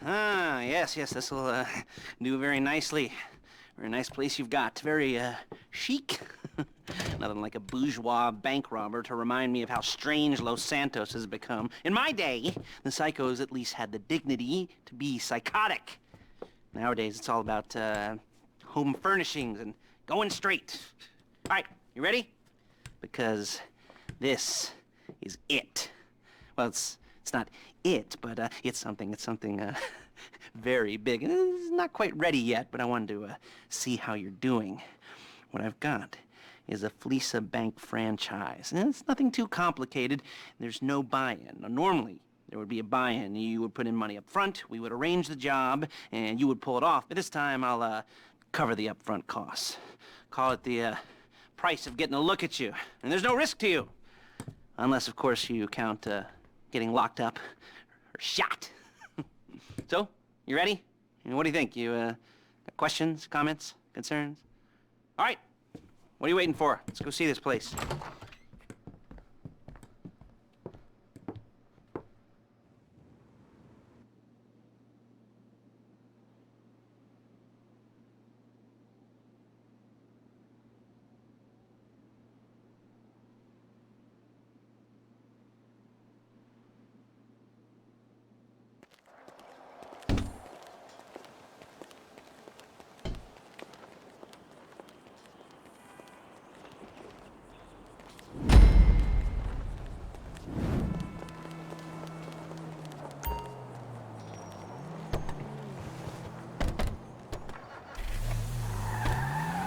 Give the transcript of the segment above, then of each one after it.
Yes, this'll do very nicely. Very nice place you've got. Very, chic. Nothing like a bourgeois bank robber to remind me of how strange Los Santos has become. In my day, the psychos at least had the dignity to be psychotic. Nowadays, it's all about, home furnishings and going straight. All right, you ready? Because this is it. Well, it's not it, but it's something very big. It's not quite ready yet, but I wanted to see how you're doing. What I've got is a Fleesa Bank franchise. And it's nothing too complicated. There's no buy-in. Now, normally, there would be a buy-in. You would put in money up front, we would arrange the job, and you would pull it off. But this time, I'll cover the upfront costs. Call it the price of getting a look at you. And there's no risk to you. Unless, of course, you count getting locked up or shot. So, you ready? What do you think? You got questions, comments, concerns? All right. What are you waiting for? Let's go see this place.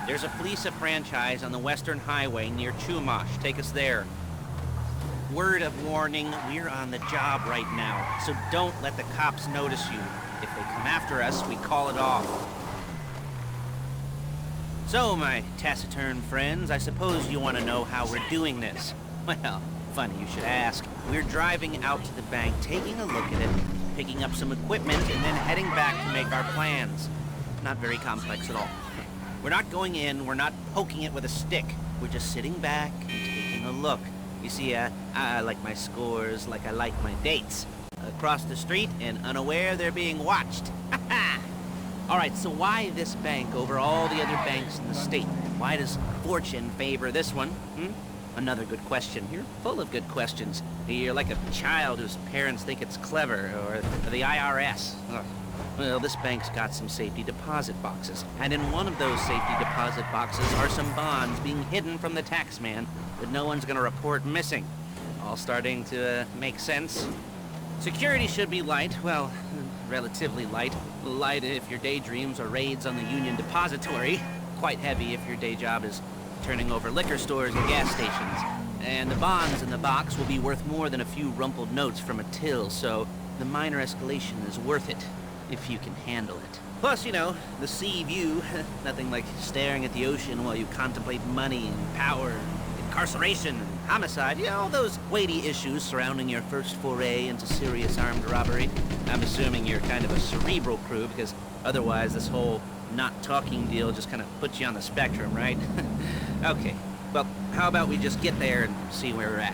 There's a Fleesa franchise on the Western Highway near Chumash. Take us there. Word of warning, we're on the job right now, so don't let the cops notice you. If they come after us, we call it off. So, my taciturn friends, I suppose you want to know how we're doing this. Well, funny you should ask. We're driving out to the bank, taking a look at it, picking up some equipment, and then heading back to make our plans. Not very complex at all. We're not going in, we're not poking it with a stick. We're just sitting back and taking a look. You see, I like my scores like I like my dates. Across the street and unaware they're being watched. All right, so why this bank over all the other banks in the state? Why does fortune favor this one? Another good question. You're full of good questions. You're like a child whose parents think it's clever, or the IRS. Ugh. Well, this bank's got some safety deposit boxes, and in one of those safety deposit boxes are some bonds being hidden from the taxman that no one's gonna report missing. All starting to make sense? Security should be light, well, relatively light. Light if your daydreams are raids on the Union Depository. Quite heavy if your day job is turning over liquor stores and gas stations. And the bonds in the box will be worth more than a few rumpled notes from a till, so the minor escalation is worth it. If you can handle it. Plus, you know, the sea view. Nothing like staring at the ocean while you contemplate money and power, incarceration and homicide. You know, all those weighty issues surrounding your first foray into serious armed robbery. I'm assuming you're kind of a cerebral crew, because otherwise this whole not talking deal just kind of puts you on the spectrum, right? Okay, well, how about we just get there and see where we're at?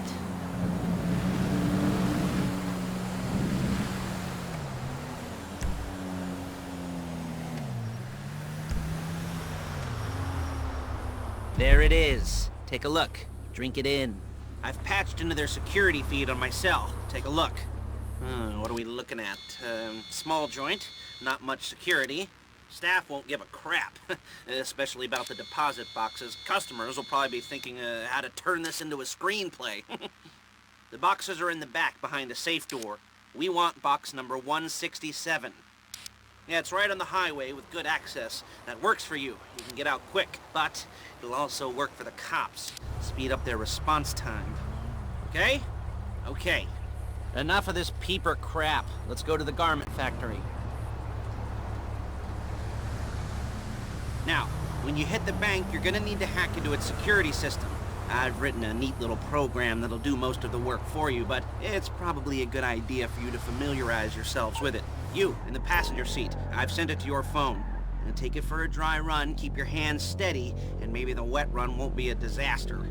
There it is. Take a look. Drink it in. I've patched into their security feed on my cell. Take a look. What are we looking at? Small joint, not much security. Staff won't give a crap, especially about the deposit boxes. Customers will probably be thinking how to turn this into a screenplay. The boxes are in the back behind a safe door. We want box number 167. Yeah, it's right on the highway with good access. That works for you. You can get out quick, but it'll also work for the cops. Speed up their response time. Okay? Okay. Enough of this peeper crap. Let's go to the garment factory. Now, when you hit the bank, you're gonna need to hack into its security system. I've written a neat little program that'll do most of the work for you, but it's probably a good idea for you to familiarize yourselves with it. You, in the passenger seat, I've sent it to your phone. And take it for a dry run, keep your hands steady, and maybe the wet run won't be a disaster.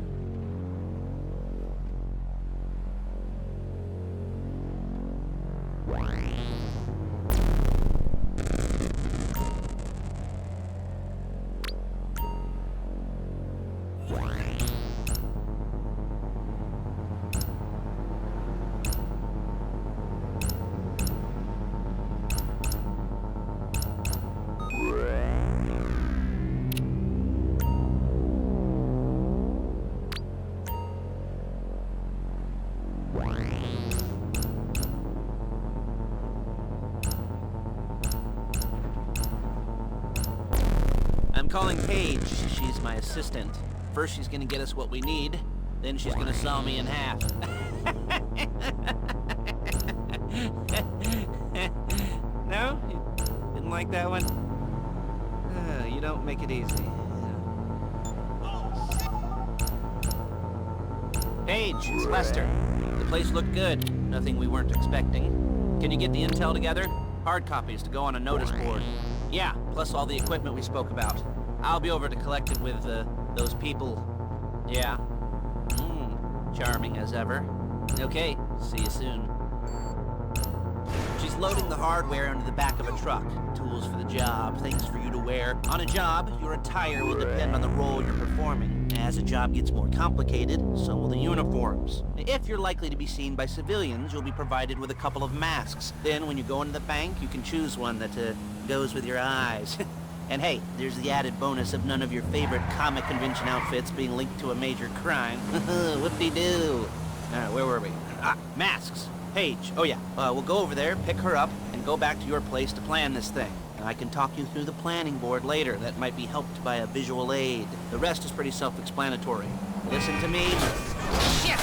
calling Paige. She's my assistant. First she's gonna get us what we need, then she's gonna saw me in half. No? You didn't like that one? You don't make it easy. Paige, it's Lester. The place looked good. Nothing we weren't expecting. Can you get the intel together? Hard copies to go on a notice board. Yeah, plus all the equipment we spoke about. I'll be over to collect it with, those people. Yeah. Charming as ever. Okay, see you soon. She's loading the hardware into the back of a truck. Tools for the job, things for you to wear. On a job, your attire will depend on the role you're performing. As a job gets more complicated, so will the uniforms. If you're likely to be seen by civilians, you'll be provided with a couple of masks. Then when you go into the bank, you can choose one that goes with your eyes. And hey, there's the added bonus of none of your favorite comic convention outfits being linked to a major crime. Whoop-de-doo. Where were we? Masks. Paige. Oh yeah, we'll go over there, pick her up, and go back to your place to plan this thing. I can talk you through the planning board later. That might be helped by a visual aid. The rest is pretty self-explanatory. Listen to me. Shit!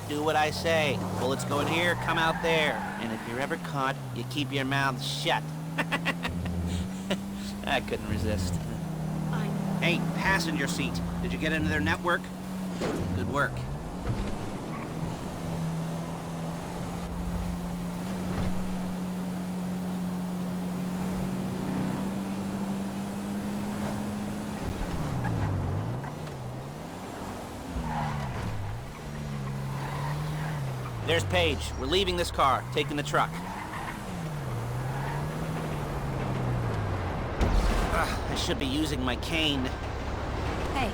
Do what I say. Bullets go in here, come out there. And if you're ever caught, you keep your mouth shut. I couldn't resist. Hey, passenger seat. Did you get into their network? Good work. There's Paige. We're leaving this car, taking the truck. I should be using my cane. Hey.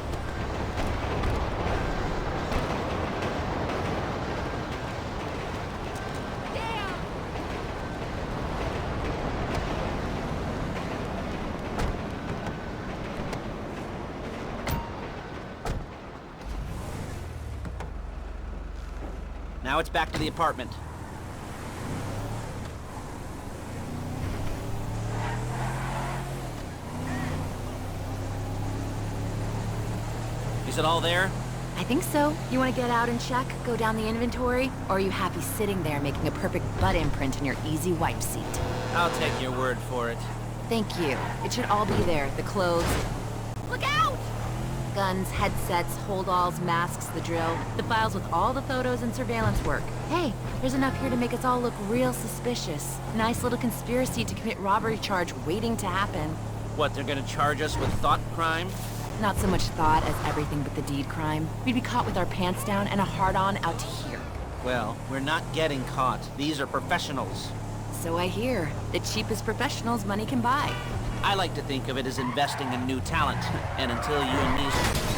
Now it's back to the apartment. Is it all there? I think so. You want to get out and check? Go down the inventory? Or are you happy sitting there making a perfect butt imprint in your easy wipe seat? I'll take your word for it. Thank you. It should all be there. The clothes. Look out! Guns, headsets, hold-alls, masks, the drill. The files with all the photos and surveillance work. Hey, there's enough here to make us all look real suspicious. Nice little conspiracy to commit robbery charge waiting to happen. What, they're gonna charge us with thought crime? Not so much thought as everything but the deed crime. We'd be caught with our pants down and a hard-on out to here. Well, we're not getting caught. These are professionals. So I hear. The cheapest professionals money can buy. I like to think of it as investing in new talent. And until you and me...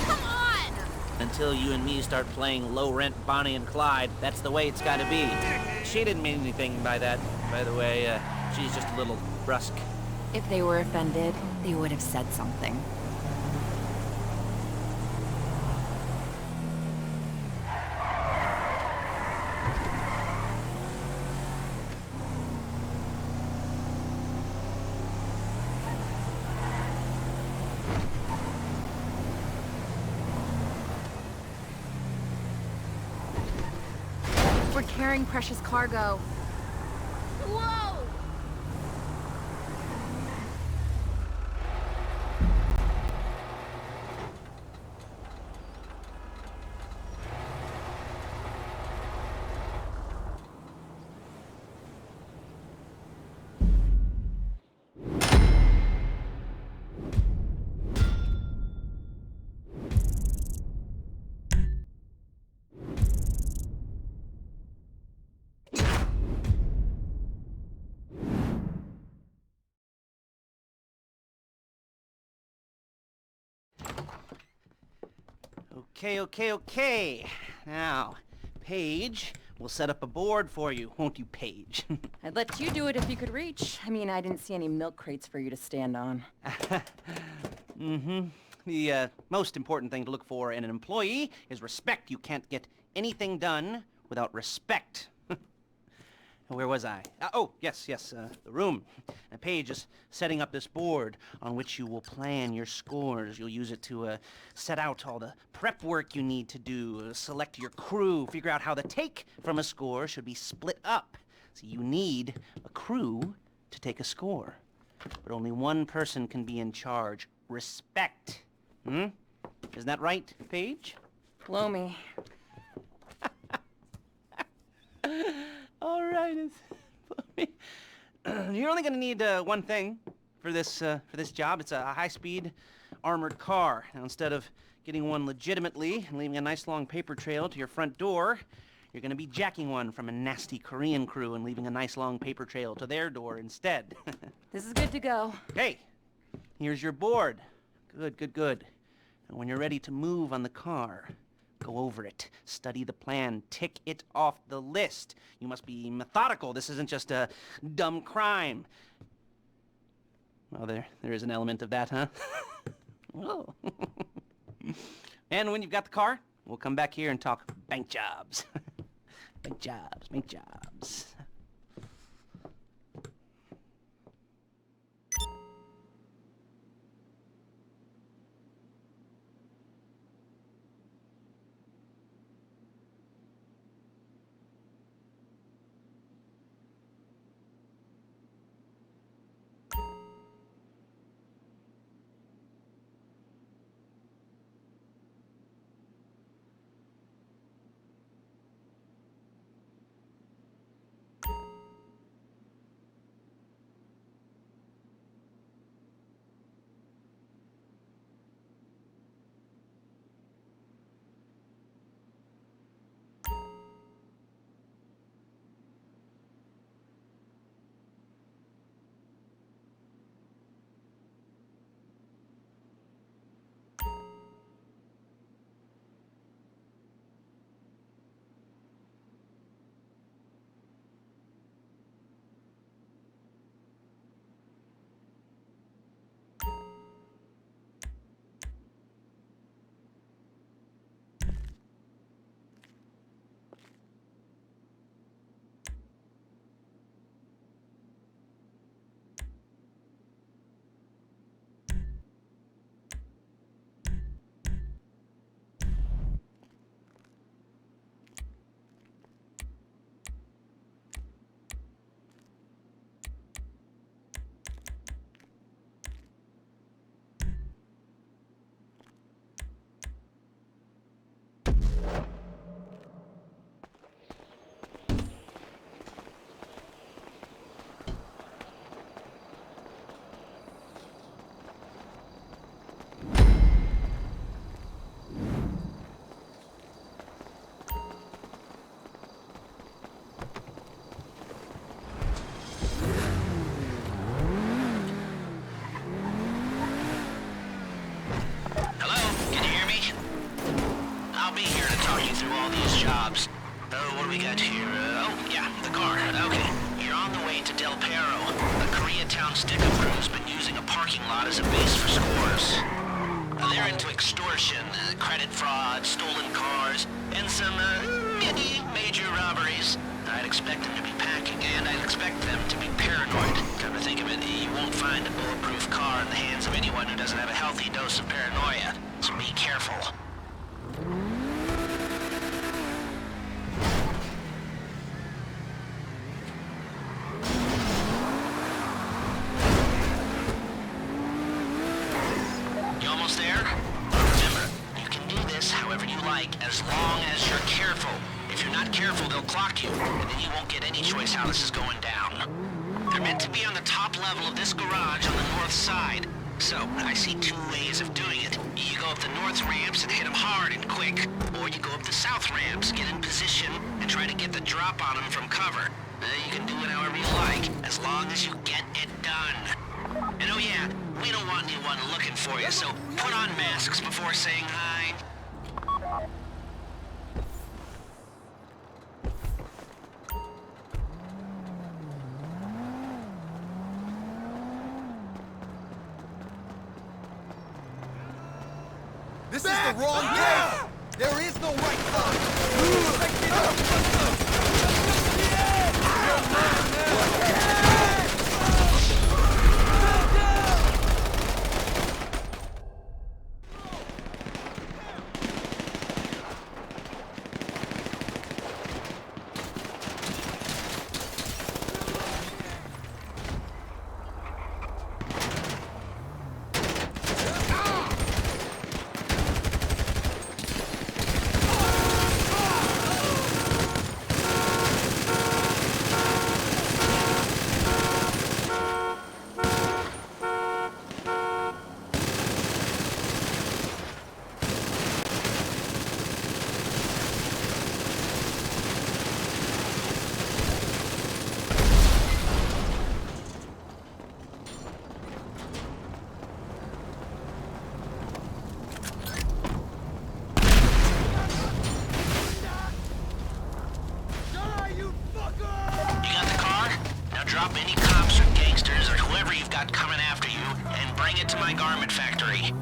Come on! Until you and me start playing low-rent Bonnie and Clyde, that's the way it's gotta be. She didn't mean anything by that, by the way. She's just a little brusque. If they were offended, they would have said something. We're carrying precious cargo. Whoa! Okay. Now, Paige, we'll set up a board for you, won't you, Paige? I'd let you do it if you could reach. I mean, I didn't see any milk crates for you to stand on. The most important thing to look for in an employee is respect. You can't get anything done without respect. Where was I? Oh, yes, the room. Paige is setting up this board on which you will plan your scores. You'll use it to set out all the prep work you need to do, select your crew, figure out how the take from a score should be split up. So you need a crew to take a score. But only one person can be in charge. Respect. Isn't that right, Paige? Blow me. All right, you're only gonna need one thing for this job. It's a high-speed armored car. Now, instead of getting one legitimately and leaving a nice long paper trail to your front door, you're gonna be jacking one from a nasty Korean crew and leaving a nice long paper trail to their door instead. This is good to go. Okay, here's your board. Good. And when you're ready to move on the car, go over it, study the plan, tick it off the list. You must be methodical. This isn't just a dumb crime. Well, there is an element of that, huh? Whoa. And when you've got the car, we'll come back here and talk bank jobs. Bank jobs. What do we got here? The car. Okay. You're on the way to Del Perro. A Koreatown stick-up crew's been using a parking lot as a base for scores. They're into extortion, credit fraud, stolen cars, and some, major robberies. I'd expect them to be packing, and I'd expect them to be paranoid. Come to think of it, you won't find a bulletproof car in the hands of anyone who doesn't have a healthy dose of paranoia. So be careful. As long as you're careful. If you're not careful, they'll clock you, and then you won't get any choice how this is going down. They're meant to be on the top level of this garage on the north side. So, I see two ways of doing it. You go up the north ramps and hit them hard and quick, or you go up the south ramps, get in position, and try to get the drop on them from cover. You can do it however you like, as long as you get it done. And oh yeah, we don't want anyone looking for you, so put on masks before saying hi. This is the wrong game! There is no right time! drop any cops or gangsters or whoever you've got coming after you and bring it to my garment factory.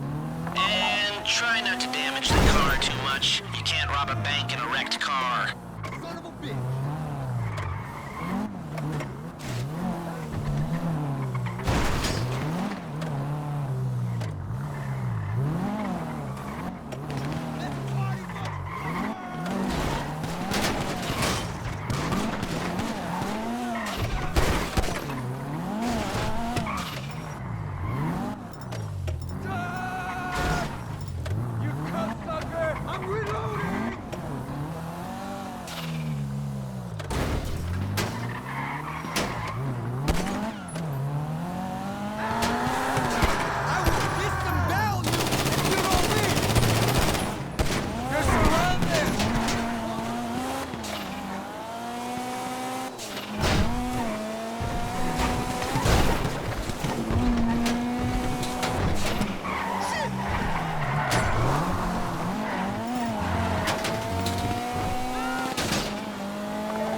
And try not to damage the car too much. You can't rob a bank in a wrecked car. Son of a bitch! You cocksucker! I'm reloading! I will disembowel you if you don't leave! You're surrounded!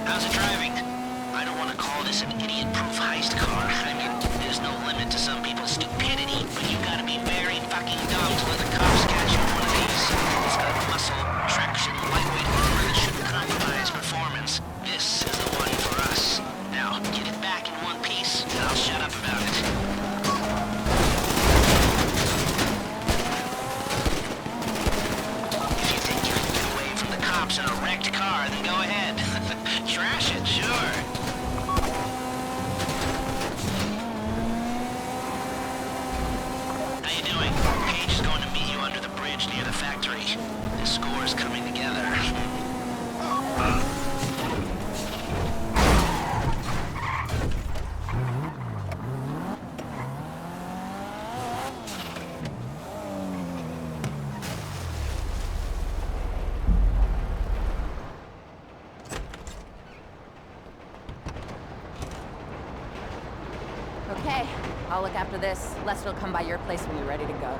How's it driving? I don't want to call this an idiot-proof heist car. I mean, there's no limit to some people's stupidity, but you gotta be very fucking dumb to let the cops catch you in one of these. It's got muscle, traction, lightweight armor that shouldn't compromise performance. This is the one for us. Now, get it back in one piece, and I'll shut up about it. If you think you can get away from the cops in a wrecked car, then go ahead. Trash it, sure. How you doing? Paige is going to meet you under the bridge near the factory. The score's coming together. Okay, I'll look after this. Lester will come by your place when you're ready to go.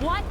What?